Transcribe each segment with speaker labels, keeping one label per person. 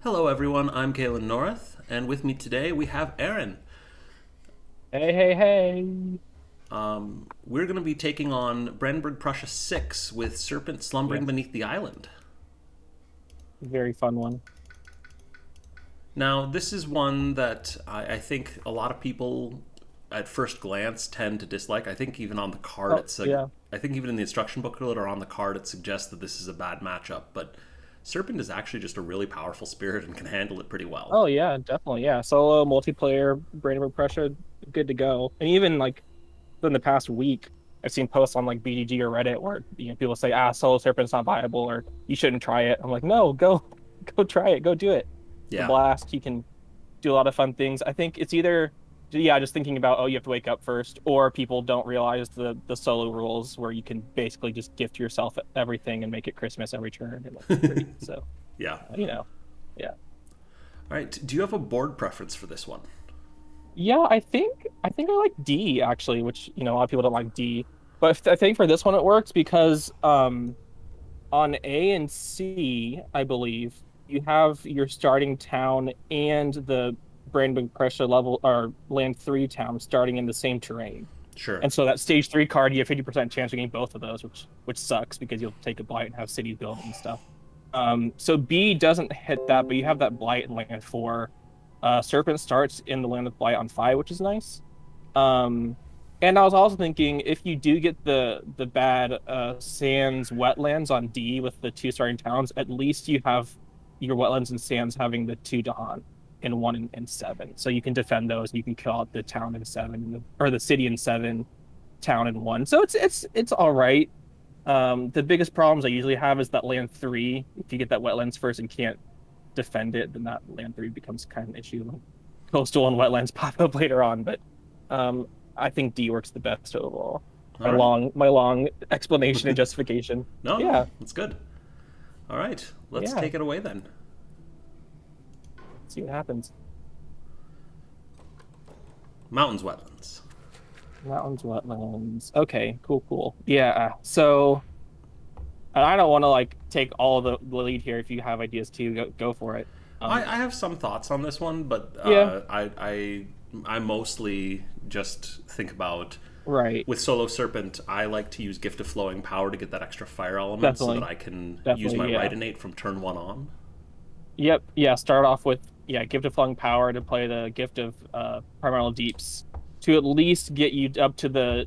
Speaker 1: Hello, everyone. I'm Kalen North, and with me today we have Aaron.
Speaker 2: Hey, hey, hey.
Speaker 1: We're going to be taking on Brandenburg-Prussia 6 with Serpent slumbering
Speaker 2: Yes,
Speaker 1: beneath the island.
Speaker 2: very fun one.
Speaker 1: Now, this is one that I think a lot of people at first glance tend to dislike. I think even on the card,
Speaker 2: Oh, yeah.
Speaker 1: I think even in the instruction booklet or on the card, it suggests that this is a bad matchup. But Serpent is actually just a really powerful spirit and can handle it pretty well.
Speaker 2: Oh, yeah, definitely. Yeah. Solo multiplayer, Brandenburg-Prussia, good to go. And even like in the past week, I've seen posts on like BGG or Reddit where people say, Solo Serpent's not viable or you shouldn't try it. I'm like, no, go, go try it, go do it. It's a
Speaker 1: Yeah.
Speaker 2: blast. You can do a lot of fun things. I think it's either, yeah, just thinking about, oh, you have to wake up first, or people don't realize the solo rules where you can basically just gift yourself everything and make it Christmas every turn and look great. So,
Speaker 1: Yeah.
Speaker 2: uh, you know, yeah.
Speaker 1: All right. Do you have a board preference for this one?
Speaker 2: Yeah, I think I like D actually, which a lot of people don't like D. But I think for this one it works because on A and C, I believe, you have your starting town and the Brandenburg-Prussia level or land three town starting in the same terrain.
Speaker 1: Sure.
Speaker 2: And so that stage three card, you have 50% chance of getting both of those, which sucks because you'll take a blight and have cities built and stuff. So B doesn't hit that, but you have that blight in land four. Serpent starts in the land of blight on five, which is nice. Um, and I was also thinking if you do get the bad sands wetlands on D with the two starting towns, at least you have your wetlands and sands having the two Dahan in one and seven. So you can defend those. You can kill out the town in seven or the city in seven, town in one. So it's all right. The biggest problems I usually have is that land three. If you get that wetlands first and can't defend it, then that land three becomes kind of an issue. Like coastal and wetlands pop up later on, but um, I think D works the best overall.
Speaker 1: All
Speaker 2: My
Speaker 1: right.
Speaker 2: long explanation and justification.
Speaker 1: No, no,
Speaker 2: Yeah,
Speaker 1: that's good. All right, let's
Speaker 2: yeah.
Speaker 1: take it away then.
Speaker 2: See what happens.
Speaker 1: Mountains, wetlands.
Speaker 2: Mountains, wetlands. Okay, cool, cool. Yeah. So and I don't want to like take all the lead here. If you have ideas too, go for it.
Speaker 1: I
Speaker 2: Um,
Speaker 1: have some thoughts on this one, but
Speaker 2: yeah,
Speaker 1: I mostly just think about
Speaker 2: right.
Speaker 1: with Solo Serpent. I like to use Gift of Flowing Power to get that extra fire element, so that
Speaker 2: Definitely,
Speaker 1: I can use my
Speaker 2: definitely.
Speaker 1: right
Speaker 2: Yeah.
Speaker 1: innate from turn one on.
Speaker 2: Yep. Yeah. Start off with gift of flung power to play the gift of primal deeps to at least get you up to the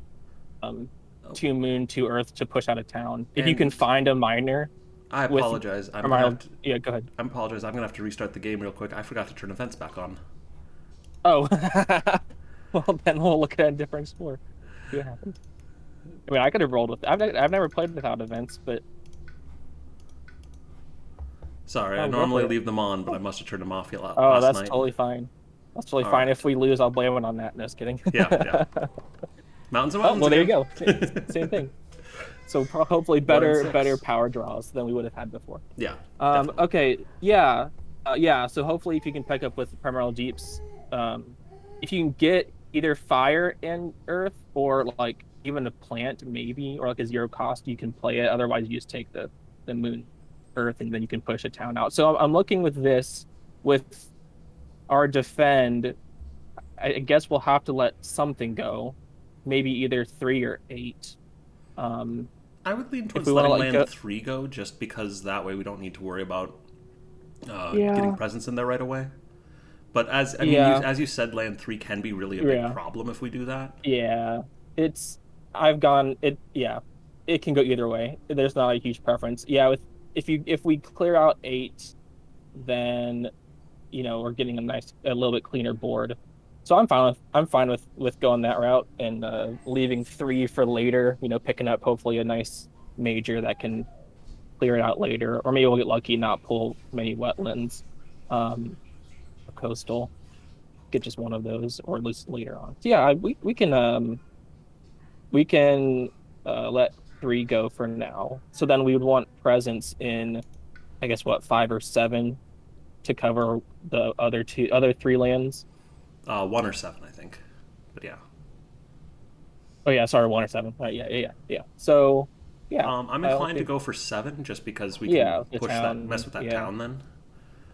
Speaker 2: um
Speaker 1: Oh,
Speaker 2: two moon, two earth to push out of town. If you can
Speaker 1: and
Speaker 2: find a miner
Speaker 1: I
Speaker 2: with
Speaker 1: apologize.
Speaker 2: primal, yeah, go ahead.
Speaker 1: I apologize. I'm gonna have to restart the game real quick. I forgot to turn events back on.
Speaker 2: Oh, well then we'll look at a different score. See what happens. I mean, I could have rolled with. I've never played without events, but
Speaker 1: Sorry, I
Speaker 2: oh, go for
Speaker 1: normally
Speaker 2: it.
Speaker 1: leave them on, but I must have turned them off
Speaker 2: Oh,
Speaker 1: last
Speaker 2: that's
Speaker 1: night.
Speaker 2: totally fine. That's totally
Speaker 1: All
Speaker 2: fine.
Speaker 1: right.
Speaker 2: If we lose, I'll blame it on that. No, just kidding.
Speaker 1: Yeah, yeah. Mountains and
Speaker 2: Oh,
Speaker 1: wetlands
Speaker 2: well, there you
Speaker 1: again.
Speaker 2: go. Same thing. So hopefully
Speaker 1: One and
Speaker 2: better
Speaker 1: six.
Speaker 2: power draws than we would have had before.
Speaker 1: Yeah, definitely.
Speaker 2: Okay, yeah, yeah. So hopefully, if you can pick up with Primal Deeps, if you can get either fire and earth, or like even a plant, maybe, or like a zero cost, you can play it. Otherwise, you just take the moon, earth, and then you can push a town out. So I'm looking with this with our defend. I guess we'll have to let something go, maybe either three or eight. Um,
Speaker 1: I would lean
Speaker 2: if we
Speaker 1: towards
Speaker 2: want to
Speaker 1: letting
Speaker 2: let
Speaker 1: land
Speaker 2: go,
Speaker 1: three go, just because that way we don't need to worry about getting
Speaker 2: yeah,
Speaker 1: presence in there right away. But
Speaker 2: yeah,
Speaker 1: as you said, land three can be really a big
Speaker 2: yeah,
Speaker 1: problem if we do that.
Speaker 2: yeah. It's I've gone it. Yeah, it can go either way. There's not a huge preference. Yeah, with if we clear out eight, then we're getting a little bit cleaner board. So I'm fine with going that route and leaving three for later. Picking up hopefully a nice major that can clear it out later, or maybe we'll get lucky and not pull many wetlands, or coastal. Get just one of those, or at least later on. So yeah, we can let three go for now. So then we would want presence in, I guess, what, five or seven to cover the other three lands.
Speaker 1: One or seven, I think. But yeah,
Speaker 2: Oh yeah, sorry, one or seven. Yeah, yeah, yeah, yeah. So yeah,
Speaker 1: I'm
Speaker 2: I
Speaker 1: inclined to
Speaker 2: okay,
Speaker 1: go for seven, just because we can
Speaker 2: yeah, the
Speaker 1: push that
Speaker 2: town,
Speaker 1: mess with that
Speaker 2: yeah,
Speaker 1: town then.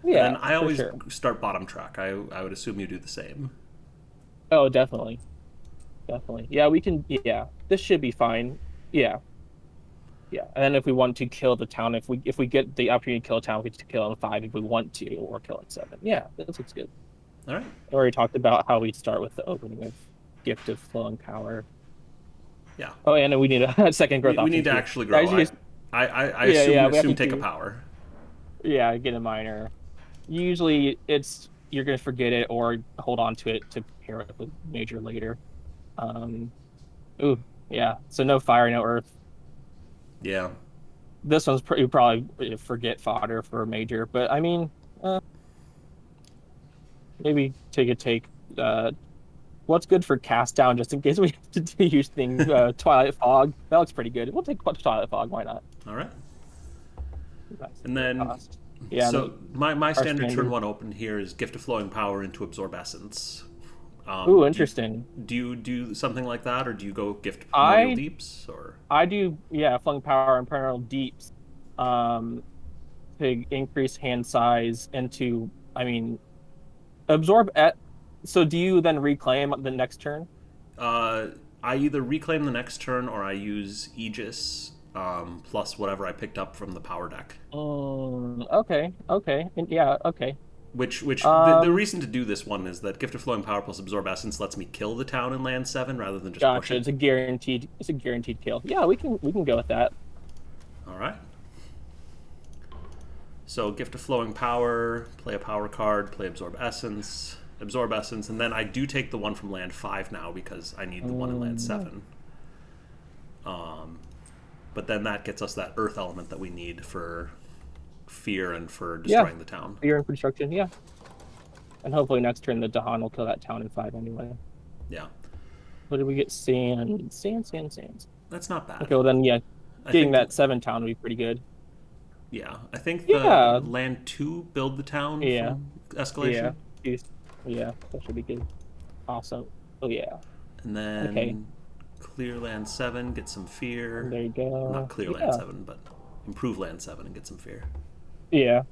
Speaker 1: And then
Speaker 2: Yeah,
Speaker 1: I
Speaker 2: for
Speaker 1: always
Speaker 2: sure.
Speaker 1: start bottom track. I would assume you do the same.
Speaker 2: Oh, definitely. Definitely. Yeah, we can. Yeah, this should be fine. Yeah, yeah. And then if we want to kill the town, if we get the opportunity to kill a town, we get to kill in 5 if we want to, or kill in 7. Yeah, this looks good.
Speaker 1: All right.
Speaker 2: I already talked about how we start with the opening of Gift of Flowing Power.
Speaker 1: Yeah.
Speaker 2: Oh, and then we need a second growth
Speaker 1: We
Speaker 2: option
Speaker 1: need to
Speaker 2: too.
Speaker 1: actually grow.
Speaker 2: Guys, you just
Speaker 1: I
Speaker 2: yeah, yeah. We have
Speaker 1: assume
Speaker 2: to
Speaker 1: take a
Speaker 2: do
Speaker 1: power.
Speaker 2: yeah, get a minor. Usually, it's you're gonna forget it or hold on to it to pair it with major later. Um, ooh, yeah. So no fire, no earth.
Speaker 1: Yeah.
Speaker 2: This one's pretty probably forget fodder for a major, but I mean, uh, maybe take. Uh, what's good for cast down just in case we have to use things. Twilight Fog. That looks pretty good. We'll take Twilight Fog. Why not?
Speaker 1: All right.
Speaker 2: Nice.
Speaker 1: And
Speaker 2: Low
Speaker 1: then,
Speaker 2: cost. Yeah, and
Speaker 1: so
Speaker 2: then
Speaker 1: my
Speaker 2: our
Speaker 1: standard turn
Speaker 2: standard.
Speaker 1: one open here is Gift of Flowing Power into Absorb Essence.
Speaker 2: Ooh,
Speaker 1: Do you
Speaker 2: interesting.
Speaker 1: do something like that, or do you go Gift of Primordial
Speaker 2: I
Speaker 1: Deeps, or
Speaker 2: I do, yeah, Flung Power and Perennial Deeps, um, to increase hand size and to, I mean, absorb at. So do you then reclaim the next turn?
Speaker 1: uh, I either reclaim the next turn or I use Aegis plus whatever I picked up from the power deck.
Speaker 2: Okay, okay, and yeah, okay.
Speaker 1: Which the
Speaker 2: Um,
Speaker 1: reason to do this one is that Gift of Flowing Power plus Absorb Essence lets me kill the town in land 7 rather than just push
Speaker 2: gotcha.
Speaker 1: it.
Speaker 2: It's a guaranteed kill. Yeah, we can go with that.
Speaker 1: All right. So Gift of Flowing Power, play a power card, play Absorb Essence, and then I do take the one from land 5 now because I need the one in land
Speaker 2: Um,
Speaker 1: 7. But then that gets us that Earth element that we need for fear and for
Speaker 2: yeah,
Speaker 1: destroying the town.
Speaker 2: fear and construction. Yeah, and hopefully next turn the Dahan will kill that town in 5 anyway.
Speaker 1: Yeah,
Speaker 2: What did we get? Sand.
Speaker 1: that's not bad.
Speaker 2: Okay, well then, yeah,
Speaker 1: I
Speaker 2: getting
Speaker 1: think,
Speaker 2: that 7 town would be pretty good.
Speaker 1: yeah, I think the
Speaker 2: Yeah,
Speaker 1: land 2 build the town
Speaker 2: yeah,
Speaker 1: from
Speaker 2: yeah.
Speaker 1: escalation,
Speaker 2: Jeez. Yeah, that should be good. Awesome. Oh yeah.
Speaker 1: and
Speaker 2: Okay.
Speaker 1: then clear land 7, get some
Speaker 2: And
Speaker 1: fear.
Speaker 2: there you
Speaker 1: Not
Speaker 2: go.
Speaker 1: clear land
Speaker 2: Yeah.
Speaker 1: 7, but improve land 7 and get some fear.
Speaker 2: Yeah.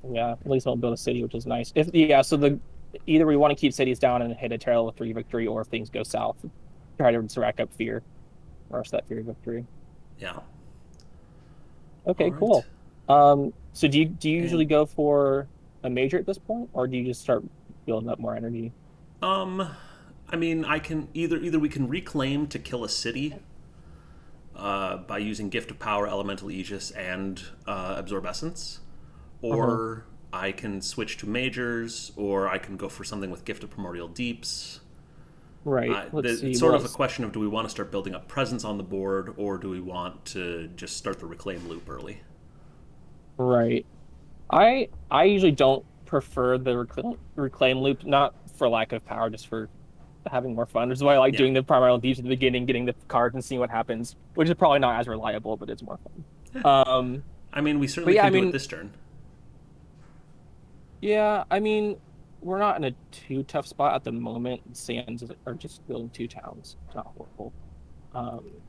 Speaker 2: Yeah. At least I'll build a city, which is nice. If yeah, so the either we want to keep cities down and hit a Terrell 3 victory, or if things go south, try to rack up fear, rush that fear victory.
Speaker 1: Yeah. All
Speaker 2: Okay,
Speaker 1: right.
Speaker 2: cool. So do you usually
Speaker 1: And
Speaker 2: go for a major at this point, or do you just start building up more energy?
Speaker 1: um, I mean, I can either we can reclaim to kill a city by using Gift of Power, Elemental Aegis, and Absorb Essence,
Speaker 2: Uh-huh.
Speaker 1: or I can switch to majors, or I can go for something with Gift of Primordial Deeps.
Speaker 2: Right. Let's see.
Speaker 1: It's sort
Speaker 2: Well,
Speaker 1: of a question of do we want to start building up presence on the board, or do we want to just start the reclaim loop early?
Speaker 2: right. I usually don't prefer the reclaim loop, not for lack of power, just for having more fun. Which is why I like
Speaker 1: Yeah.
Speaker 2: doing the primary deeps at the beginning, getting the cards and seeing what happens, which is probably not as reliable, but it's more fun. Um,
Speaker 1: I mean, we
Speaker 2: but
Speaker 1: certainly
Speaker 2: yeah,
Speaker 1: can
Speaker 2: I
Speaker 1: do it
Speaker 2: mean,
Speaker 1: this turn.
Speaker 2: yeah, I mean, we're not in a too tough spot at the moment. Sands are just building 2 towns. It's not horrible. Um,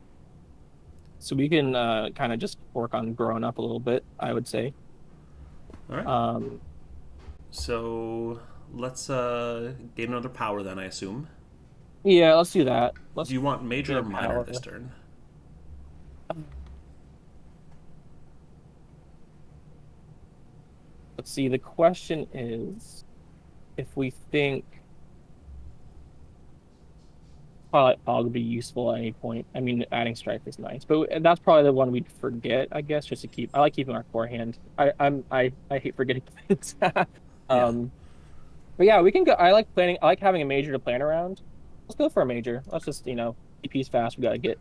Speaker 2: so we can kind of just work on growing up a little bit, I would say.
Speaker 1: All right.
Speaker 2: Um,
Speaker 1: So let's gain another power then, I assume.
Speaker 2: yeah, let's do that.
Speaker 1: Do
Speaker 2: Let's
Speaker 1: you want major
Speaker 2: get
Speaker 1: or
Speaker 2: a
Speaker 1: minor this
Speaker 2: power.
Speaker 1: turn?
Speaker 2: Let's see. The question is if we think Twilight Fog would be useful at any point. I mean, adding Strife is nice, but that's probably the one we'd forget, I guess, just to keep. I like keeping our core hand. I hate forgetting things.
Speaker 1: Yeah.
Speaker 2: Um, but yeah, we can go. I like planning. I like having a major to plan around. Let's go for a major. Let's just EP's fast. We gotta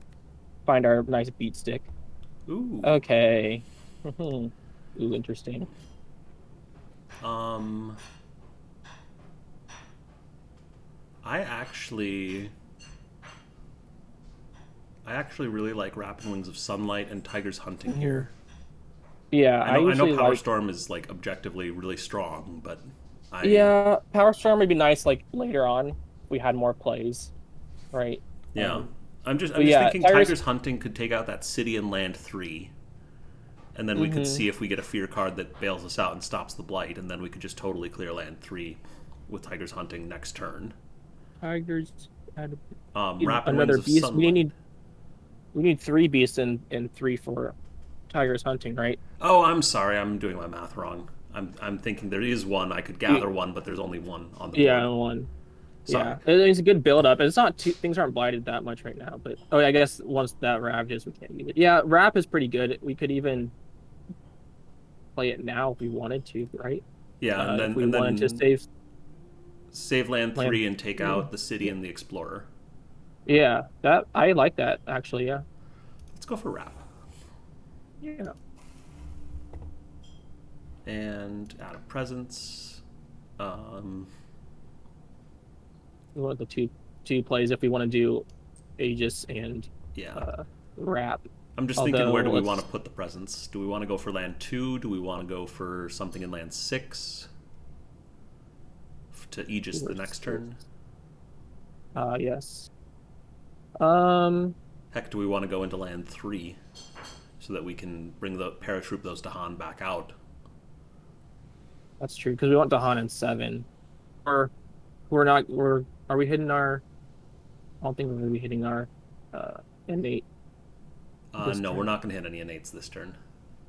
Speaker 2: find our nice beat stick.
Speaker 1: Ooh.
Speaker 2: Okay. Ooh, interesting.
Speaker 1: Um, I actually, I actually really like Rapid Wings of Sunlight and Tiger's Hunting
Speaker 2: Mhm.
Speaker 1: here.
Speaker 2: Yeah,
Speaker 1: I
Speaker 2: I
Speaker 1: know
Speaker 2: usually
Speaker 1: Power
Speaker 2: like.
Speaker 1: Storm is like objectively really strong, but I
Speaker 2: Yeah, Power Storm would be nice like later on if we had more plays, right?
Speaker 1: yeah.
Speaker 2: Um,
Speaker 1: I'm
Speaker 2: but
Speaker 1: just
Speaker 2: yeah,
Speaker 1: thinking
Speaker 2: Tyrus.
Speaker 1: Tiger's Hunting could take out that city and land 3. And then we could see if we get a fear card that bails us out and stops the blight, and then we could just totally clear land 3 with Tigers Hunting next turn.
Speaker 2: Tigers.
Speaker 1: Rapid Wings
Speaker 2: Another
Speaker 1: of
Speaker 2: beast.
Speaker 1: Sunlight.
Speaker 2: We need 3 beasts and 3 for Tigers Hunting, right?
Speaker 1: Oh, I'm sorry. I'm doing my math wrong. I'm thinking there is one. I could gather one, but there's only one on the board.
Speaker 2: Yeah, one.
Speaker 1: Sorry.
Speaker 2: Yeah, it's a good build up. It's not things aren't blighted that much right now, but I guess once that ravages, we can't use it. Yeah, Wrap is pretty good. We could even play it now if we wanted to, right?
Speaker 1: Yeah, and then
Speaker 2: if we wanted to
Speaker 1: save land 3 and take out the city and the explorer.
Speaker 2: Yeah, that I like that actually. Yeah.
Speaker 1: Let's go for Wrap.
Speaker 2: Yeah.
Speaker 1: And add a presence.
Speaker 2: We want the two plays if we want to do Aegis and Wrap.
Speaker 1: I'm just thinking, where do we want to put the presence? Do we want to go for land 2? Do we want to go for something in land 6 to Aegis the next turn?
Speaker 2: Yes.
Speaker 1: Heck, do we want to go into land 3 so that we can bring the paratroop those Dahan back out?
Speaker 2: That's true, because we want Dahan in 7. Or are we hitting our? I don't think we're going to be hitting our innate.
Speaker 1: No, we're not going to hit any innates this turn.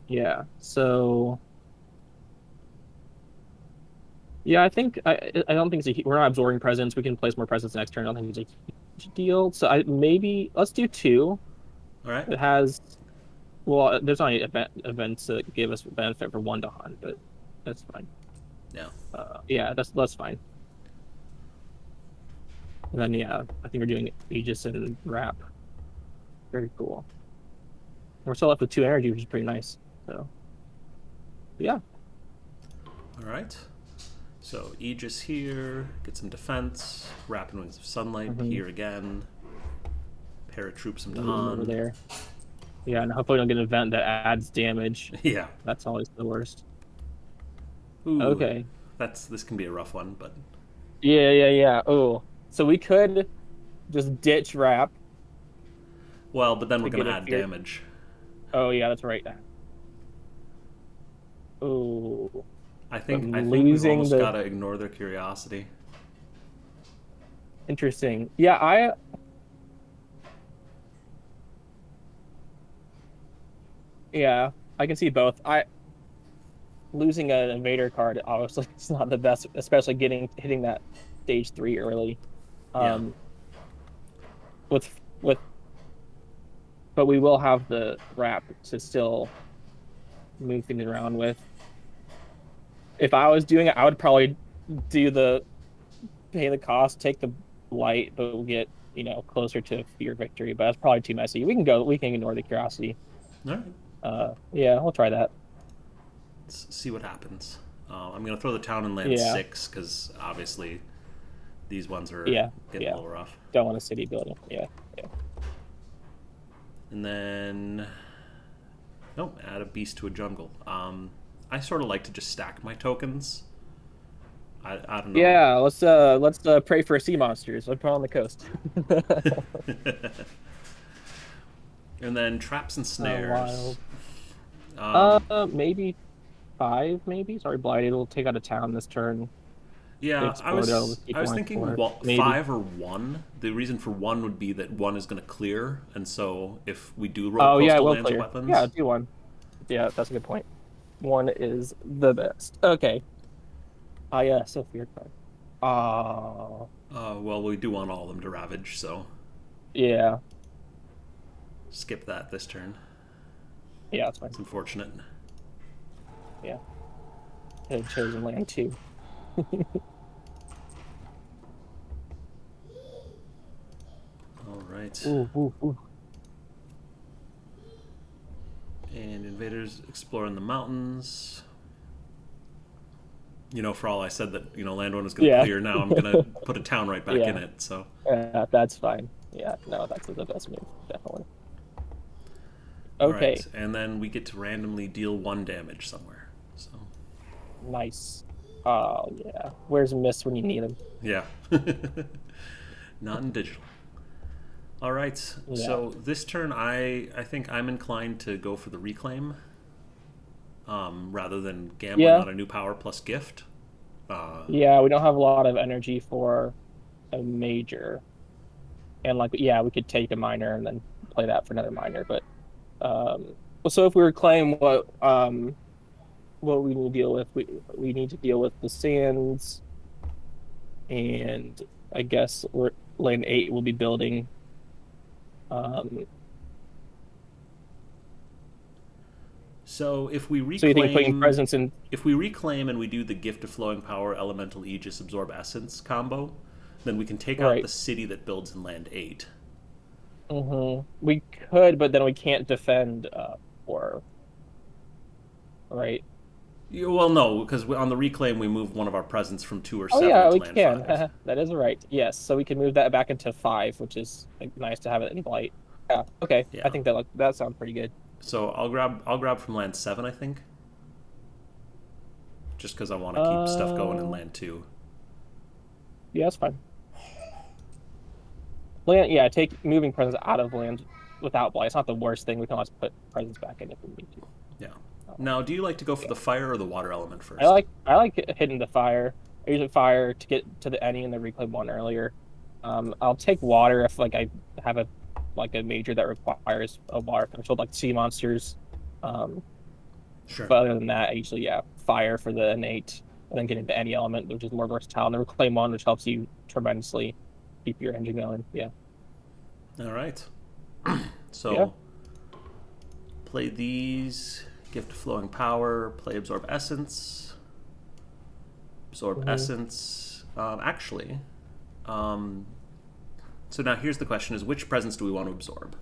Speaker 2: Yeah, so yeah, I think I don't think we're not absorbing presence. We can place more presence next turn. I don't think it's a huge deal. So maybe let's do 2.
Speaker 1: All right.
Speaker 2: It has there's not any events that give us benefit for 1 Dahan, but that's fine.
Speaker 1: Yeah.
Speaker 2: Yeah, that's fine. And then I think we're doing Aegis and Wrap. Very cool. We're still left with 2 energy, which is pretty nice. So, yeah.
Speaker 1: All right. So Aegis here, get some defense. Rapid Wings of Sunlight here again. Paratroop some Dahan.
Speaker 2: Over there. Yeah, and hopefully we don't get an event that adds damage.
Speaker 1: Yeah.
Speaker 2: That's always the worst.
Speaker 1: Ooh,
Speaker 2: okay.
Speaker 1: This can be a rough one, but.
Speaker 2: Yeah. Oh, so we could just ditch Wrap.
Speaker 1: Well, but then we're going to add damage.
Speaker 2: Oh yeah, that's right. Oh.
Speaker 1: I think we've almost got to ignore their curiosity.
Speaker 2: Interesting. Yeah, I can see both. Losing an invader card obviously is not the best, especially hitting that stage 3 early. But we will have the Wrap to still move things around with. If I was doing it, I would probably pay the cost, take the blight, but we'll get closer to fear victory. But that's probably too messy. We can ignore the curiosity.
Speaker 1: All right.
Speaker 2: Yeah, we'll try that.
Speaker 1: Let's see what happens. I'm going to throw the town in land 6 because obviously these ones are getting a little rough.
Speaker 2: Don't want a city building. Yeah.
Speaker 1: And then, add a beast to a jungle. I sort of like to just stack my tokens. I don't know.
Speaker 2: Yeah, let's pray for sea monsters. Let's put on the coast.
Speaker 1: And then traps and snares.
Speaker 2: Maybe 5. Maybe. Sorry, blighted. We'll take out a town this turn.
Speaker 1: Yeah, I was thinking 5 or 1. The reason for 1 would be that 1 is going to clear, and so if we do roll coastal lands or weapons...
Speaker 2: Yeah, do 1. Yeah, that's a good point. 1 is the best. Okay. Yeah, so fear card.
Speaker 1: Well, we do want all of them to ravage, so...
Speaker 2: Yeah.
Speaker 1: Skip that this turn.
Speaker 2: Yeah, that's fine.
Speaker 1: It's unfortunate.
Speaker 2: Yeah. I had chosen land 2.
Speaker 1: All right.
Speaker 2: Ooh.
Speaker 1: And invaders exploring the mountains. For all I said that, Landone is going to clear now, I'm going to put a town right back in it, so.
Speaker 2: Yeah, that's fine. Yeah, no, that's the best move, definitely. Okay.
Speaker 1: Right. And then we get to randomly deal 1 damage somewhere, so.
Speaker 2: Nice. Oh, yeah. Where's Miss when you need him?
Speaker 1: Yeah. Not in digital. All right. Yeah. So this turn, I think I'm inclined to go for the reclaim. rather than gambling
Speaker 2: Yeah,
Speaker 1: on a new power plus gift.
Speaker 2: yeah, we don't have a lot of energy for a major, and like yeah, we could take a minor and then play that for another minor. But well, so if we reclaim what we need to deal with, we need to deal with the sands, and I guess we're lane 8 will be building. Um,
Speaker 1: So if we
Speaker 2: so you think putting
Speaker 1: reclaim,
Speaker 2: presence in
Speaker 1: if we reclaim and we do the Gift of Flowing Power, Elemental Aegis, Absorb Essence combo, then we can take out the
Speaker 2: right?
Speaker 1: city that builds in land 8.
Speaker 2: We could, but then we can't defend or right.
Speaker 1: Yeah, well, no, because on the reclaim we move one of our presents from 2 or
Speaker 2: Oh
Speaker 1: 7
Speaker 2: yeah,
Speaker 1: into
Speaker 2: we
Speaker 1: land
Speaker 2: can.
Speaker 1: 5.
Speaker 2: That is right. Yes, so we can move that back into 5, which is like, nice to have it in blight. Yeah. Okay. I
Speaker 1: Yeah.
Speaker 2: think that sounds pretty good.
Speaker 1: So I'll grab from land 7, I think, just because I want to keep stuff going in
Speaker 2: Uh,
Speaker 1: land 2.
Speaker 2: yeah, that's fine. Land, yeah, take moving presence out of land without blight. It's not the worst thing. We can always put presence back in if we need to.
Speaker 1: Yeah. Now, do you like to go for
Speaker 2: Yeah.
Speaker 1: the fire or the water element
Speaker 2: I
Speaker 1: first?
Speaker 2: like I like hitting the fire. I use fire to get to the any in the reclaim one earlier. I'll take water if like I have a major that requires a water threshold, like sea monsters. Um,
Speaker 1: Sure.
Speaker 2: but other than that, I usually fire for the innate, and then get into any element, which is more versatile. And the reclaim one, which helps you tremendously keep your engine going. Yeah,
Speaker 1: All right.
Speaker 2: yeah.
Speaker 1: So play these. Gift of Flowing Power. Play Absorb Essence. Absorb
Speaker 2: hmm
Speaker 1: Essence. Actually, um, so now here's the question: is which presence do we want to absorb?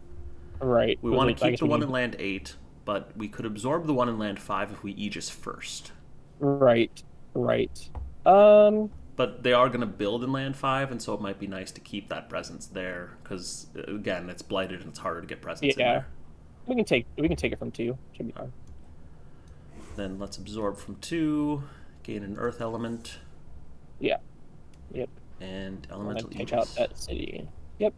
Speaker 2: Right.
Speaker 1: We want to
Speaker 2: I
Speaker 1: keep
Speaker 2: guess
Speaker 1: the
Speaker 2: we
Speaker 1: one in
Speaker 2: need
Speaker 1: land 8, but we could absorb the one in land 5 if we Aegis first.
Speaker 2: right, right. Um,
Speaker 1: But they are going to build in land 5, and so it might be nice to keep that presence there because, again, it's blighted and it's harder to get presence in
Speaker 2: yeah.
Speaker 1: there.
Speaker 2: We can take it from 2. Should be fine.
Speaker 1: Then let's absorb from 2, gain an earth element,
Speaker 2: Yeah. Yep.
Speaker 1: and
Speaker 2: I'm gonna
Speaker 1: elemental
Speaker 2: take out
Speaker 1: aegis.
Speaker 2: that city. Yep.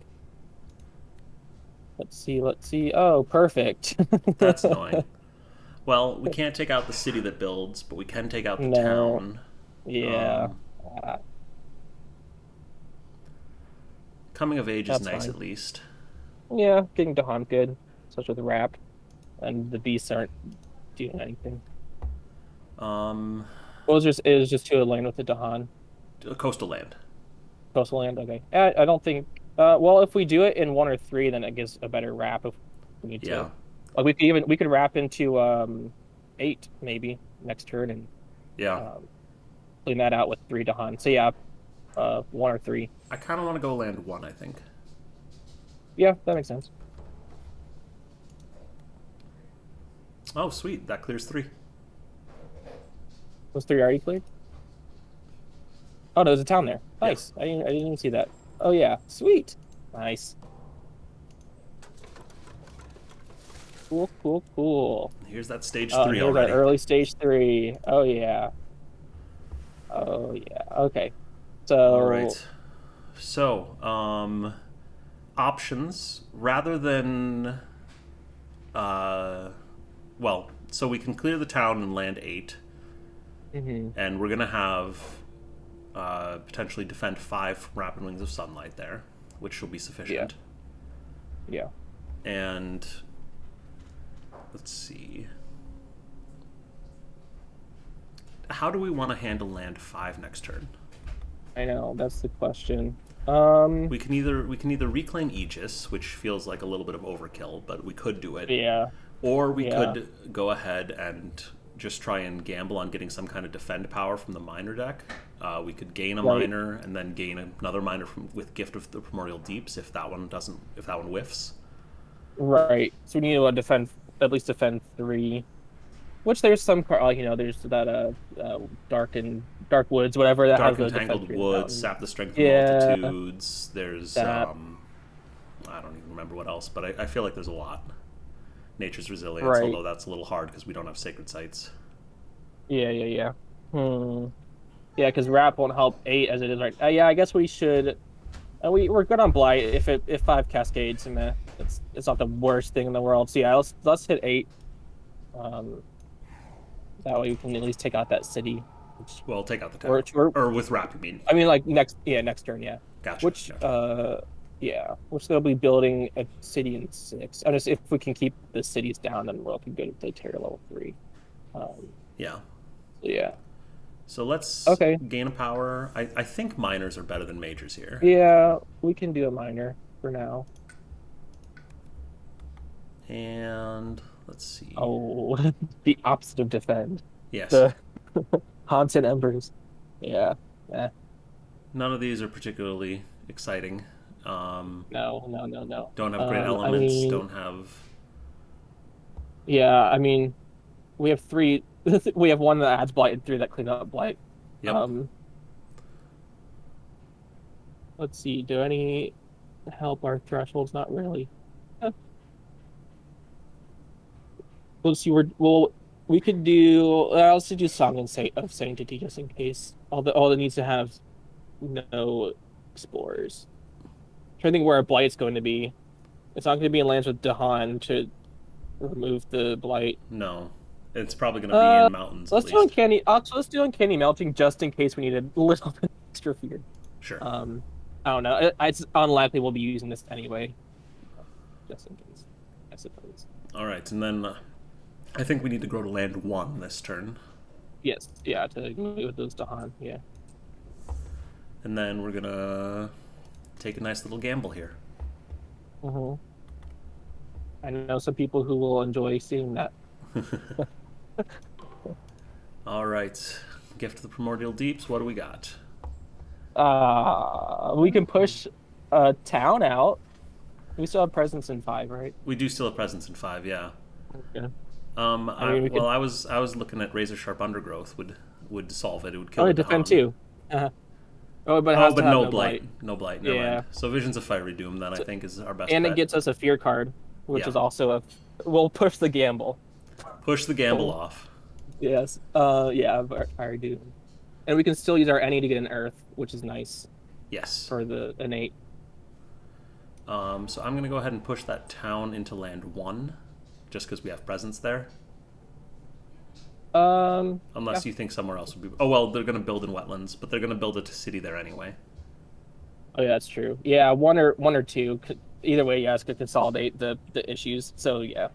Speaker 2: Let's see. Let's see. Oh, perfect.
Speaker 1: That's annoying. Well, we can't take out the city that builds, but we can take out the
Speaker 2: No.
Speaker 1: town.
Speaker 2: Yeah.
Speaker 1: Um,
Speaker 2: Uh,
Speaker 1: coming of age is
Speaker 2: that's
Speaker 1: nice
Speaker 2: fine.
Speaker 1: at least.
Speaker 2: Yeah, getting Dahan good, especially with the wrap, and the beasts aren't doing anything.
Speaker 1: Um,
Speaker 2: It was just 2 lane with the Dahan.
Speaker 1: coastal land.
Speaker 2: Coastal land. Okay. I don't think. Well, if we do it in 1 or 3, then it gives a better wrap if we need to.
Speaker 1: Yeah,
Speaker 2: Like we could wrap into 8 maybe next turn and
Speaker 1: yeah.
Speaker 2: um clean that out with 3 Dahan. So yeah, 1 or 3.
Speaker 1: I kind of want to go land 1, I think.
Speaker 2: Yeah, that makes sense.
Speaker 1: Oh, sweet. That clears 3.
Speaker 2: Was 3 already cleared? Oh, there's a town there.
Speaker 1: Yeah.
Speaker 2: Nice. I didn't even see that. Oh yeah, sweet. Nice. Cool, cool, cool.
Speaker 1: Here's that stage
Speaker 2: Oh, and
Speaker 1: 3
Speaker 2: here's our
Speaker 1: already.
Speaker 2: early stage 3. Oh yeah. Oh yeah. Okay.
Speaker 1: All
Speaker 2: So
Speaker 1: right. So, options rather than, uh, well, so we can clear the town and land 8,
Speaker 2: mhm,
Speaker 1: and we're gonna have potentially defend 5 rapid wings of sunlight there, which will be
Speaker 2: yeah,
Speaker 1: sufficient.
Speaker 2: yeah.
Speaker 1: And let's see, how do we want to handle land 5 next turn?
Speaker 2: I know, that's the question.
Speaker 1: We can either reclaim Aegis, which feels like a little bit of overkill, but we could do it,
Speaker 2: Yeah,
Speaker 1: or we
Speaker 2: yeah.
Speaker 1: could go ahead and just try and gamble on getting some kind of defend power from the minor deck. We could gain a
Speaker 2: Right,
Speaker 1: minor and then gain another minor with Gift of the Primordial Deeps if that one whiffs.
Speaker 2: right. So we need to defend, at least defend 3. Which there's some like there's that dark woods, whatever, that has
Speaker 1: Dark
Speaker 2: the defend
Speaker 1: Entangled
Speaker 2: 3 in the
Speaker 1: Woods,
Speaker 2: fountain.
Speaker 1: Sap the Strength of
Speaker 2: Yeah,
Speaker 1: Multitudes. There's
Speaker 2: that.
Speaker 1: I don't even remember what else, but I feel like there's a lot. Nature's Resilience,
Speaker 2: Right.
Speaker 1: although that's a little hard because we don't have Sacred Sites.
Speaker 2: Yeah, yeah, yeah. Hmm. Yeah, because wrap won't help 8 as it is right. Yeah, I guess we should. We're good on blight if 5 cascades, and it's not the worst thing in the world. So yeah, let's hit 8. Um, That way we can at least take out that city. Which,
Speaker 1: Well, take out the town.
Speaker 2: or
Speaker 1: Or with Rap, you mean?
Speaker 2: I mean, like next turn, yeah.
Speaker 1: Gotcha.
Speaker 2: Which,
Speaker 1: Gotcha.
Speaker 2: yeah, which they'll be building a city in 6. And if we can keep the cities down, then we'll can go to the tier level 3.
Speaker 1: Yeah.
Speaker 2: So yeah.
Speaker 1: So let's
Speaker 2: Okay.
Speaker 1: gain a power. I think miners are better than majors here.
Speaker 2: Yeah, we can do a minor for now.
Speaker 1: And let's see.
Speaker 2: Oh, the opposite of defend.
Speaker 1: Yes.
Speaker 2: The haunted embers. Yeah. Eh.
Speaker 1: None of these are particularly exciting.
Speaker 2: No, no, no, no.
Speaker 1: Don't have great
Speaker 2: I
Speaker 1: elements.
Speaker 2: mean,
Speaker 1: Don't have.
Speaker 2: yeah, I mean, we have 3. We have 1 that adds blight and 3 that clean up blight.
Speaker 1: Yep.
Speaker 2: Let's see. Do any help our thresholds? Not really. Eh. Let's see. We could do. Let's do Song and say of Sanctity just in case. All that needs to have no explorers. Trying to think where our blight's going to be. It's not going to be in lands with Dahan to remove the blight.
Speaker 1: No. It's probably going to be in mountains at
Speaker 2: Let's do
Speaker 1: least.
Speaker 2: uncanny. Let's do uncanny melting just in case we need a little bit extra fear.
Speaker 1: Sure.
Speaker 2: I don't know. It's unlikely we'll be using this anyway. Just in case, I suppose.
Speaker 1: All right, and then I think we need to grow to land 1 this turn.
Speaker 2: Yes, yeah, to move with those Dahan, yeah.
Speaker 1: And then we're going to take a nice little gamble here.
Speaker 2: Mm-hmm. I know some people who will enjoy seeing that.
Speaker 1: All right. Gift of the Primordial Deeps, what do we got?
Speaker 2: We can push a town out. We still have presence in 5, right?
Speaker 1: We do still have presence in 5, yeah.
Speaker 2: Okay.
Speaker 1: I was looking at Razor Sharp Undergrowth would solve it. It would kill
Speaker 2: Oh,
Speaker 1: the
Speaker 2: defend
Speaker 1: Dahan.
Speaker 2: too. Oh, but it has to have
Speaker 1: no
Speaker 2: no
Speaker 1: blight. No blight. Never
Speaker 2: Yeah.
Speaker 1: mind. So Visions of Fiery Doom then I think is our best
Speaker 2: And
Speaker 1: bet.
Speaker 2: it gets us a fear card, which
Speaker 1: Yeah.
Speaker 2: is also we'll push the gamble.
Speaker 1: Push the gamble
Speaker 2: Oh.
Speaker 1: off.
Speaker 2: Yes. Yeah, Fiery Doom. And we can still use our any to get an earth, which is nice
Speaker 1: Yes.
Speaker 2: for the innate.
Speaker 1: So I'm going to go ahead and push that town into land 1, just because we have presence there. Unless you think somewhere else would be. Oh well, they're going to build in wetlands, but they're going to build a city there anyway.
Speaker 2: Oh yeah, that's true. Yeah, one or two. Either way, yes, could consolidate the issues. So yeah,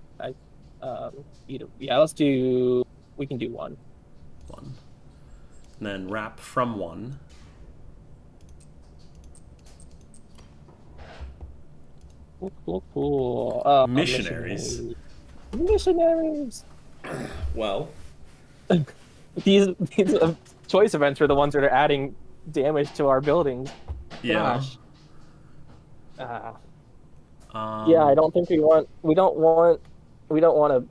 Speaker 2: let's do. We can do 1.
Speaker 1: 1. And then wrap from 1.
Speaker 2: Cool.
Speaker 1: Missionaries.
Speaker 2: Missionaries.
Speaker 1: Well,
Speaker 2: These choice events are the ones that are adding damage to our buildings.
Speaker 1: yeah.
Speaker 2: Gosh. Yeah, I don't think we don't want to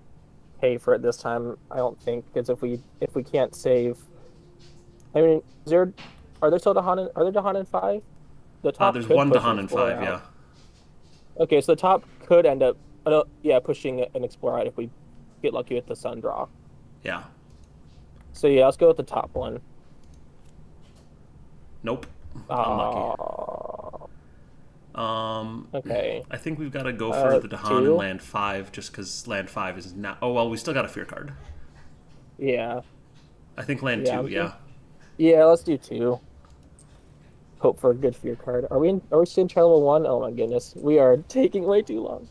Speaker 2: pay for it this time. I don't think, because if we can't save, I mean, are there still Dahan? Are there Dahan in 5? The top
Speaker 1: There's
Speaker 2: could
Speaker 1: 1
Speaker 2: push
Speaker 1: Dahan
Speaker 2: an
Speaker 1: in
Speaker 2: Explorer
Speaker 1: 5,
Speaker 2: out.
Speaker 1: yeah.
Speaker 2: Okay, so the top could end up, pushing an Explorer out if we get lucky with the sun draw.
Speaker 1: Yeah.
Speaker 2: So yeah, let's go with the top one.
Speaker 1: Nope. Unlucky.
Speaker 2: Okay.
Speaker 1: I think we've got to go for the Dahan
Speaker 2: 2?
Speaker 1: in land 5, just because land 5 is not. Oh well, we still got a fear card.
Speaker 2: Yeah.
Speaker 1: I think land 2, yeah.
Speaker 2: Yeah, let's do 2. Hope for a good fear card. Are we still in level 1? Oh my goodness. We are taking way too long.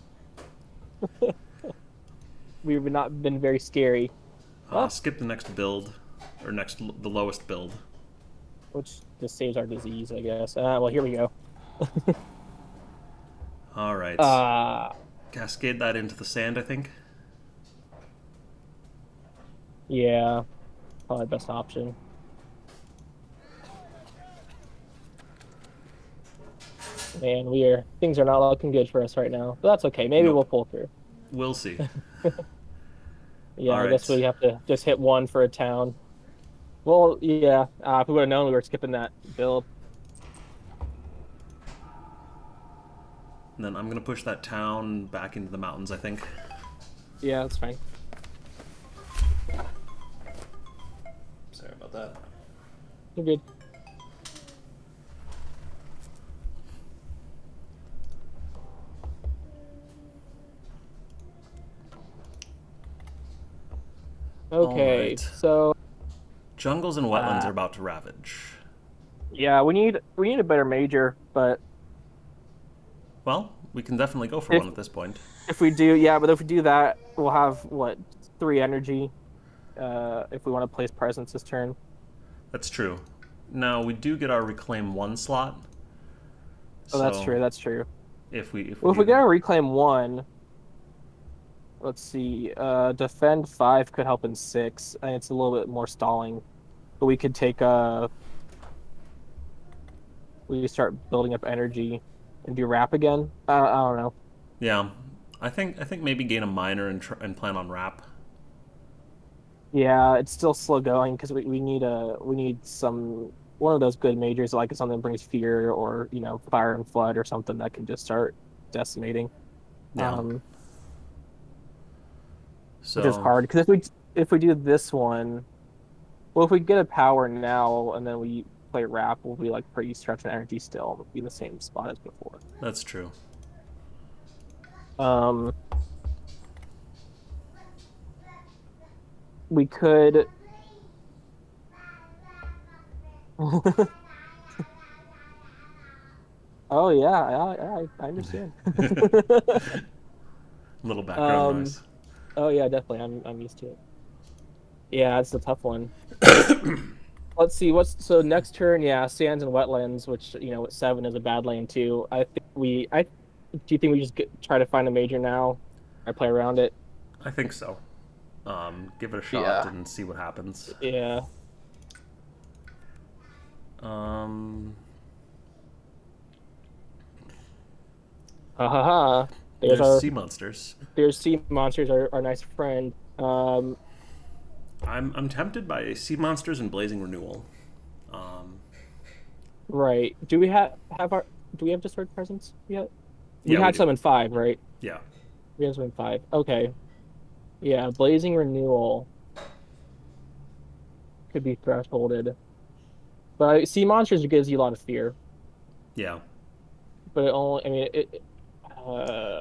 Speaker 2: We've not been very scary.
Speaker 1: Skip the next build, or the lowest build.
Speaker 2: Which just saves our disease, I guess. Well, here we go.
Speaker 1: All right. Cascade that into the sand, I think.
Speaker 2: Yeah, probably best option. Man, things are not looking good for us right now. But that's okay. Maybe
Speaker 1: Nope.
Speaker 2: we'll pull through.
Speaker 1: We'll see.
Speaker 2: Yeah,
Speaker 1: All
Speaker 2: I
Speaker 1: right.
Speaker 2: guess we have to just hit 1 for a town. Well, yeah. If we would have known, we were skipping that build.
Speaker 1: And then I'm gonna push that town back into the mountains, I think.
Speaker 2: Yeah, that's fine.
Speaker 1: Sorry about that.
Speaker 2: You're good.
Speaker 1: All
Speaker 2: Okay,
Speaker 1: right.
Speaker 2: so
Speaker 1: Jungles and wetlands
Speaker 2: uh
Speaker 1: are about to ravage.
Speaker 2: yeah, we need a better major, but
Speaker 1: Well, we can definitely go for
Speaker 2: if
Speaker 1: one at this point.
Speaker 2: if we do, yeah, but if we do that, we'll have what, 3 energy if we want to place presence this turn.
Speaker 1: That's true. Now we do get our reclaim one slot.
Speaker 2: Oh, that's
Speaker 1: So
Speaker 2: true, that's true.
Speaker 1: if we
Speaker 2: Well, if we get
Speaker 1: gave
Speaker 2: a reclaim one, let's see, defend 5 could help in 6, and it's a little bit more stalling. But we could take we could start building up energy and do wrap again. I don't know.
Speaker 1: yeah, I think maybe gain a minor and plan on wrap.
Speaker 2: Yeah, it's still slow going because we need some one of those good majors like something that brings fear or fire and flood or something that can just start decimating.
Speaker 1: Yeah.
Speaker 2: Um, which is
Speaker 1: So
Speaker 2: hard because if we do this one, well, if we get a power now and then we play wrap, we'll be like pretty stretched in energy still. We'll be in the same spot as before.
Speaker 1: that's true.
Speaker 2: Um, we could. Oh yeah, I understand.
Speaker 1: Little background
Speaker 2: Um,
Speaker 1: noise.
Speaker 2: oh yeah, definitely. I'm used to it. Yeah, it's a tough one. Let's see what's so next turn. Yeah, sands and wetlands, which with 7 is a bad lane too. I think I do you think we just try to find a major now? I play around it.
Speaker 1: I think so. Give it a shot
Speaker 2: Yeah,
Speaker 1: and see what happens.
Speaker 2: yeah.
Speaker 1: Um,
Speaker 2: Ha ha ha. There's
Speaker 1: there's
Speaker 2: our
Speaker 1: sea monsters.
Speaker 2: there's sea monsters, our nice friend.
Speaker 1: I'm tempted by sea monsters and blazing renewal.
Speaker 2: Right. Do we have destroyed presence yet? We
Speaker 1: Yeah, we
Speaker 2: had
Speaker 1: do.
Speaker 2: some in 5, right?
Speaker 1: Yeah,
Speaker 2: We have some in 5. Okay. Yeah, blazing renewal could be thresholded. But sea monsters gives you a lot of fear.
Speaker 1: yeah.
Speaker 2: But it only, I mean,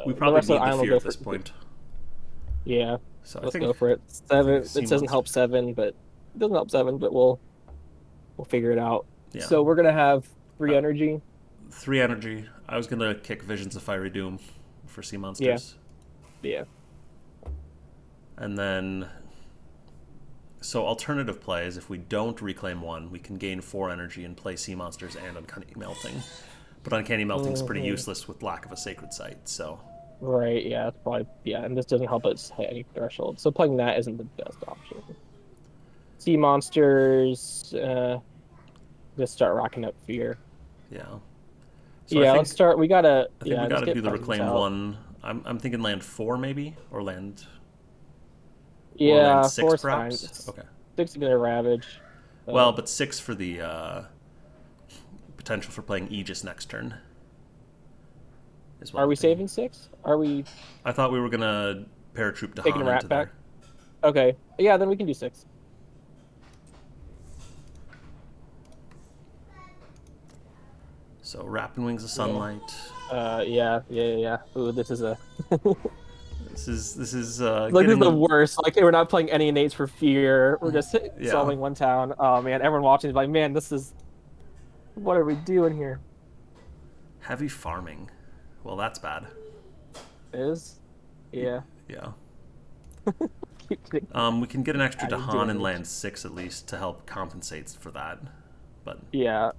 Speaker 1: We
Speaker 2: the
Speaker 1: probably
Speaker 2: rest of the
Speaker 1: need the
Speaker 2: island will
Speaker 1: fear
Speaker 2: go
Speaker 1: at
Speaker 2: for,
Speaker 1: this point.
Speaker 2: yeah,
Speaker 1: So I
Speaker 2: let's
Speaker 1: think
Speaker 2: go for it.
Speaker 1: I think
Speaker 2: 7,
Speaker 1: sea
Speaker 2: it doesn't help
Speaker 1: monsters.
Speaker 2: 7, but it doesn't help 7, but we'll figure it out.
Speaker 1: Yeah,
Speaker 2: So we're gonna have 3
Speaker 1: uh,
Speaker 2: energy.
Speaker 1: 3 energy. I was gonna kick Visions of Fiery Doom for sea
Speaker 2: Yeah,
Speaker 1: monsters,
Speaker 2: yeah.
Speaker 1: and then so alternative plays. If we don't reclaim one, we can gain 4 energy and play sea monsters and uncanny melting. But uncanny melting's pretty
Speaker 2: hmm
Speaker 1: useless with lack of a sacred site. So
Speaker 2: Right, yeah, it's probably, yeah, and this doesn't help us hit any threshold. So playing that isn't the best option. Sea monsters, just start rocking up fear.
Speaker 1: yeah. So
Speaker 2: Yeah, let's start. We gotta,
Speaker 1: I think we
Speaker 2: yeah,
Speaker 1: got
Speaker 2: just
Speaker 1: to do
Speaker 2: get
Speaker 1: the
Speaker 2: presence
Speaker 1: reclaimed
Speaker 2: out.
Speaker 1: one. I'm thinking land 4 maybe or land
Speaker 2: Yeah,
Speaker 1: six
Speaker 2: four's fine.
Speaker 1: perhaps. Okay.
Speaker 2: 6 is gonna ravage,
Speaker 1: Well,
Speaker 2: but
Speaker 1: but 6 for the potential for playing Aegis next turn is what
Speaker 2: are
Speaker 1: I'm
Speaker 2: we
Speaker 1: thinking.
Speaker 2: saving 6? Are we
Speaker 1: I thought we were gonna paratroop
Speaker 2: taking a
Speaker 1: Dahan into
Speaker 2: rat back?
Speaker 1: there.
Speaker 2: Okay, yeah, then we can do 6.
Speaker 1: So Rapid Wings of
Speaker 2: Yeah.
Speaker 1: Sunlight.
Speaker 2: Yeah. Ooh, this is a
Speaker 1: This is
Speaker 2: like this is
Speaker 1: getting
Speaker 2: the
Speaker 1: a
Speaker 2: worst. Like we're not playing any innates for fear. We're just
Speaker 1: yeah,
Speaker 2: solving one town. Oh man, everyone watching is like, man, this is what are we doing here?
Speaker 1: heavy farming. Well, that's bad.
Speaker 2: It is, yeah.
Speaker 1: Yeah.
Speaker 2: Keep getting
Speaker 1: We can get an extra
Speaker 2: added
Speaker 1: Dahan in
Speaker 2: damage.
Speaker 1: land 6 at least to help compensate for that. But
Speaker 2: Yeah,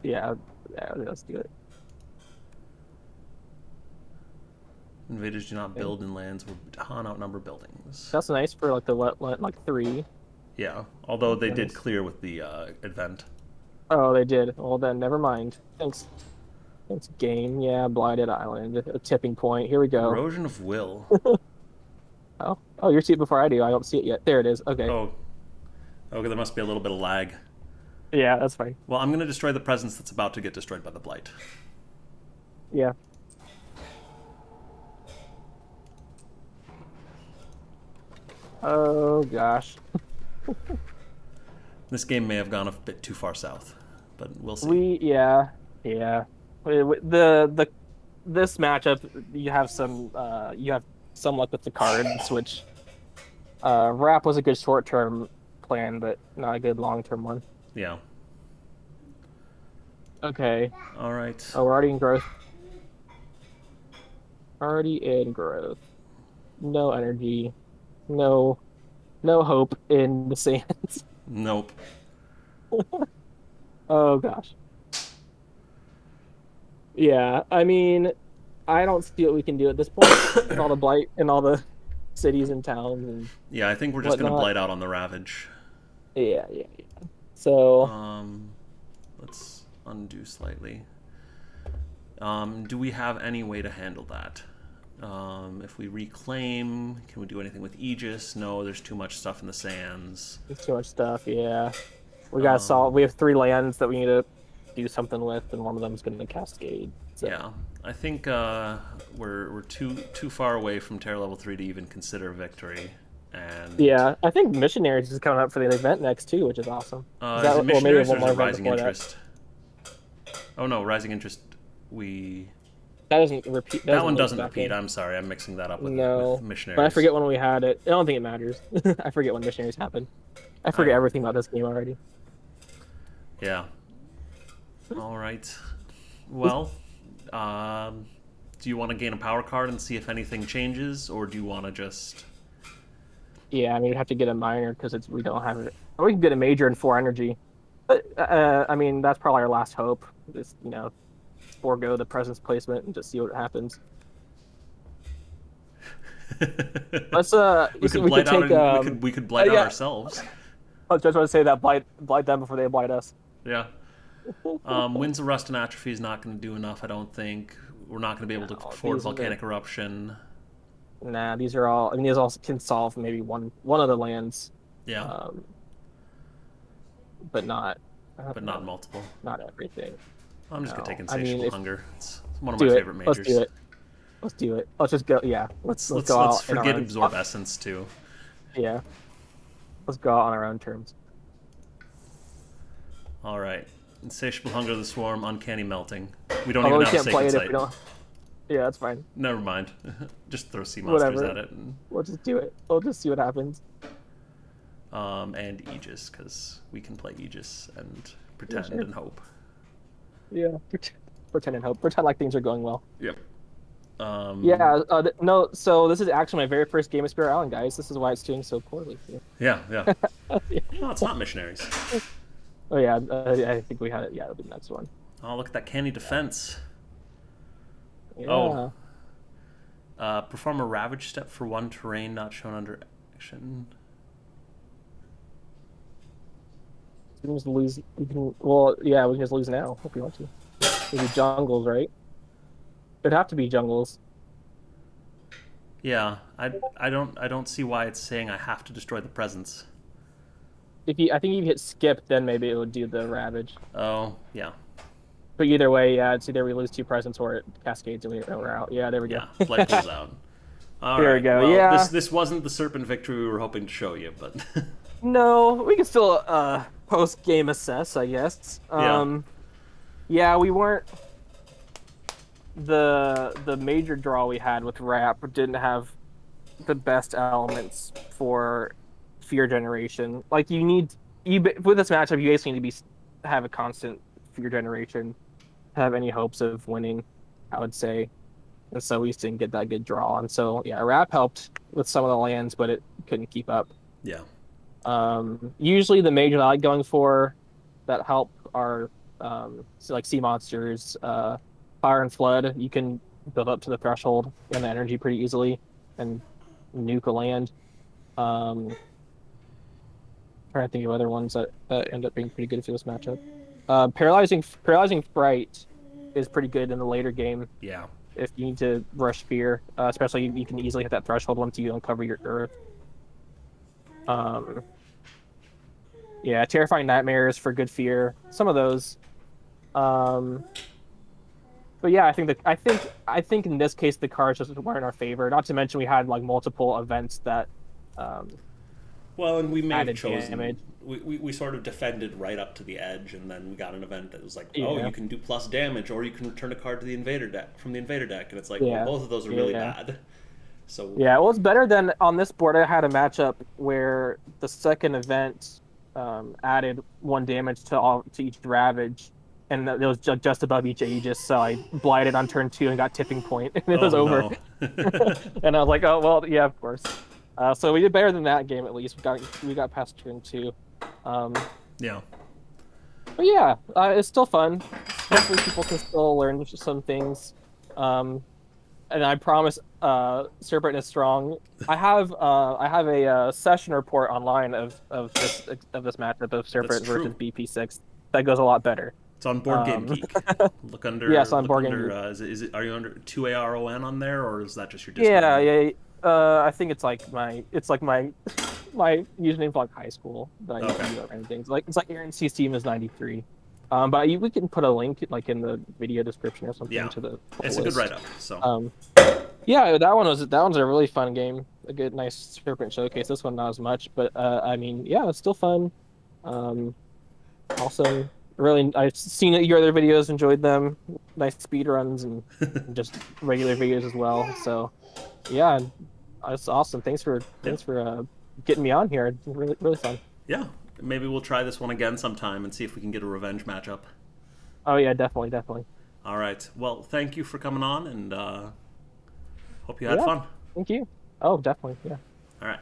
Speaker 2: yeah, yeah. Let's do it.
Speaker 1: invaders do not
Speaker 2: Okay.
Speaker 1: build in lands where Dahan outnumber buildings.
Speaker 2: That's nice for like the what like 3.
Speaker 1: Yeah, although
Speaker 2: That's
Speaker 1: they did
Speaker 2: nice.
Speaker 1: clear with the event.
Speaker 2: Oh, they did. Well, then never mind. Thanks. Thanks, game. Yeah, Blighted Island, a tipping point. Here we go.
Speaker 1: Erosion of Will.
Speaker 2: Oh, you see it before I do. I don't see it yet. There it is. Okay.
Speaker 1: Oh, okay, there must be a little bit of lag.
Speaker 2: Yeah, that's fine.
Speaker 1: Well, I'm going to destroy the presence that's about to get destroyed by the Blight.
Speaker 2: Yeah. Oh gosh.
Speaker 1: This game may have gone a bit too far south, but we'll see.
Speaker 2: Yeah. The this matchup, you have some luck with the cards, which Wrap was a good short-term plan, but not a good long-term one.
Speaker 1: Yeah.
Speaker 2: Okay.
Speaker 1: All right.
Speaker 2: Oh, we're already in growth. Already in growth. No energy. No, no hope in the sands.
Speaker 1: Nope.
Speaker 2: Oh gosh. Yeah, I mean, I don't see what we can do at this point with all the blight and all the cities and towns and
Speaker 1: Yeah, I think we're just gonna
Speaker 2: whatnot.
Speaker 1: blight out on the Ravage.
Speaker 2: Yeah, yeah, yeah. So,
Speaker 1: Um, let's undo slightly. Do we have any way to handle that? If we reclaim, can we do anything with Aegis? No, there's too much stuff in the sands.
Speaker 2: there's too much stuff. Yeah, we got to solve.
Speaker 1: Um,
Speaker 2: We have three lands that we need to do something with, and one of them is going to cascade. So,
Speaker 1: yeah, I think we're too far away from Terror level 3 to even consider victory. And
Speaker 2: yeah, I think Missionaries is coming up for the event next too, which is awesome. Is
Speaker 1: is it
Speaker 2: that, or maybe
Speaker 1: Missionaries or
Speaker 2: one
Speaker 1: is it
Speaker 2: more event
Speaker 1: Rising
Speaker 2: before that?
Speaker 1: Interest? Oh no, Rising Interest. We
Speaker 2: That doesn't repeat.
Speaker 1: That
Speaker 2: Doesn't
Speaker 1: one
Speaker 2: loop
Speaker 1: doesn't
Speaker 2: back
Speaker 1: repeat.
Speaker 2: in.
Speaker 1: I'm sorry, I'm mixing that up with
Speaker 2: No, but I
Speaker 1: Missionaries.
Speaker 2: forget when we had it. I don't think it matters. I forget when Missionaries happened. I
Speaker 1: I
Speaker 2: forget everything about this game already.
Speaker 1: Yeah. All right. Well, do you want to gain a power card and see if anything changes, or do you want to just?
Speaker 2: Yeah, I mean, we'd have to get a minor because it's we don't have it. Or we can get a major and 4 energy. But I mean, that's probably our last hope. Just forego the presence placement and just see what happens. Let's
Speaker 1: We could
Speaker 2: we could
Speaker 1: blight out
Speaker 2: take
Speaker 1: and we could blight out
Speaker 2: yeah.
Speaker 1: ourselves.
Speaker 2: I was just want to say that blight them before they blight us.
Speaker 1: Yeah. Winds of Rust and Atrophy is not going to do enough. I don't think we're not going to be able to
Speaker 2: No,
Speaker 1: afford Volcanic Eruption.
Speaker 2: nah, these are all. I mean, these all can solve maybe one of the lands,
Speaker 1: Yeah,
Speaker 2: um, but not
Speaker 1: but not multiple.
Speaker 2: not everything.
Speaker 1: I'm just gonna take
Speaker 2: No, I mean,
Speaker 1: Insatiable
Speaker 2: if
Speaker 1: Hunger. It's one of my
Speaker 2: do it,
Speaker 1: favorite
Speaker 2: let's do
Speaker 1: majors.
Speaker 2: it. Let's do it. Let's just go. Yeah,
Speaker 1: Let's
Speaker 2: let's
Speaker 1: let's
Speaker 2: go
Speaker 1: let's
Speaker 2: out in our
Speaker 1: forget
Speaker 2: own.
Speaker 1: Absorb Essence too.
Speaker 2: Yeah, let's go out on our own terms.
Speaker 1: All right, Insatiable Hunger of the Swarm, Uncanny Melting. We don't
Speaker 2: Although
Speaker 1: even
Speaker 2: we
Speaker 1: have a
Speaker 2: can't play
Speaker 1: Sacred
Speaker 2: it if
Speaker 1: Sight.
Speaker 2: we don't. Yeah, that's fine.
Speaker 1: Never mind. Just throw sea monsters
Speaker 2: Whatever.
Speaker 1: at it
Speaker 2: We'll just do it. We'll just see what happens.
Speaker 1: and Aegis because we can play Aegis and
Speaker 2: Yeah,
Speaker 1: pretend
Speaker 2: sure.
Speaker 1: and hope.
Speaker 2: Yeah. Pretend and hope. Pretend like things are going well.
Speaker 1: Yep.
Speaker 2: Yeah. No. So this is actually my very first game of Spirit Island, guys. This is why it's doing so poorly.
Speaker 1: Yeah, yeah.
Speaker 2: Yeah.
Speaker 1: No, it's not Missionaries.
Speaker 2: Oh yeah. I think we had it. Yeah, it'll be the next one.
Speaker 1: Oh, look at that canny defense.
Speaker 2: Yeah.
Speaker 1: Perform a Ravage step for one terrain not shown under action.
Speaker 2: We can just lose. We can. Well, yeah. We can just lose now if we want to. Maybe jungles, right? It'd have to be jungles.
Speaker 1: Yeah, I don't see why it's saying I have to destroy the presence.
Speaker 2: I think if you hit skip, then maybe it would do the ravage.
Speaker 1: Oh, yeah.
Speaker 2: But either way, yeah, it's either we lose 2 presents or it cascades and we're out. Yeah, there we go.
Speaker 1: Yeah, Blight pulls out. All
Speaker 2: There we
Speaker 1: right.
Speaker 2: go.
Speaker 1: Well,
Speaker 2: Yeah.
Speaker 1: this wasn't the Serpent victory we were hoping to show you, but
Speaker 2: No, we can still post game assess, I guess.
Speaker 1: yeah.
Speaker 2: Yeah, we weren't the major draw we had with Rap didn't have the best elements for fear generation. Like with this matchup, you basically need to have a constant fear generation to have any hopes of winning, I would say. And so we just didn't get that good draw. And so yeah, Rap helped with some of the lands, but it couldn't keep up.
Speaker 1: Yeah.
Speaker 2: Usually the majors I like going for that help are so like sea monsters, fire and flood. You can build up to the threshold and the energy pretty easily and nuke a land. Trying to think of other ones that end up being pretty good for this matchup. Paralyzing Fright is pretty good in the later game
Speaker 1: Yeah.
Speaker 2: if you need to rush fear, especially you can easily hit that threshold once you uncover your earth. Yeah, Terrifying Nightmares for good fear. Some of those. But yeah, I think in this case the cards just weren't in our favor. Not to mention we had like multiple events that
Speaker 1: Well, and we may have
Speaker 2: added
Speaker 1: chosen.
Speaker 2: damage.
Speaker 1: We sort of defended right up to the edge, and then we got an event that was like,
Speaker 2: Yeah.
Speaker 1: oh, you can do plus damage, or you can return a card to the invader deck from the invader deck, and it's like, well,
Speaker 2: Yeah.
Speaker 1: both of those are really
Speaker 2: Yeah.
Speaker 1: bad. So
Speaker 2: Yeah, well, it's better than on this board. I had a matchup where the second event added 1 damage to each ravage, and it was just above each Aegis. So I blighted on turn 2 and got tipping point, and it was
Speaker 1: oh
Speaker 2: over.
Speaker 1: no.
Speaker 2: And I was like, oh well, yeah, of course. So we did better than that game at least. We got past turn 2. Um,
Speaker 1: Yeah.
Speaker 2: but yeah, it's still fun. Hopefully, people can still learn some things. Um, and I promise, Serpent is strong. I have a session report online of this matchup of
Speaker 1: That's
Speaker 2: Serpent versus
Speaker 1: true.
Speaker 2: BP6 that goes a lot better.
Speaker 1: It's on Board Game
Speaker 2: Um,
Speaker 1: Geek. Look under
Speaker 2: yes, on
Speaker 1: look
Speaker 2: Board Game
Speaker 1: under
Speaker 2: Geek.
Speaker 1: is it are you under 2ARON on there, or is that just your Discord
Speaker 2: Yeah,
Speaker 1: name?
Speaker 2: yeah. I think it's like my my username for like high school that I used to
Speaker 1: Okay.
Speaker 2: do that random things. Like it's like Aaron C's team is 93. But we can put a link like in the video description or something
Speaker 1: Yeah.
Speaker 2: to the
Speaker 1: It's a good
Speaker 2: list.
Speaker 1: write up. So
Speaker 2: Um, Yeah, that one's a really fun game. A good, nice Serpent showcase. This one not as much, but I mean, yeah, it's still fun. Um, also, really, I've seen your other videos, enjoyed them. Nice speed runs and just regular videos as well. So, yeah, it's awesome. Thanks for
Speaker 1: yeah.
Speaker 2: thanks for getting me on here. It's really really fun.
Speaker 1: Yeah. Maybe we'll try this one again sometime and see if we can get a revenge matchup.
Speaker 2: Oh yeah, definitely, definitely.
Speaker 1: All right. Well, thank you for coming on, and hope you had
Speaker 2: Yeah,
Speaker 1: fun.
Speaker 2: thank you. Oh, definitely. Yeah.
Speaker 1: All right.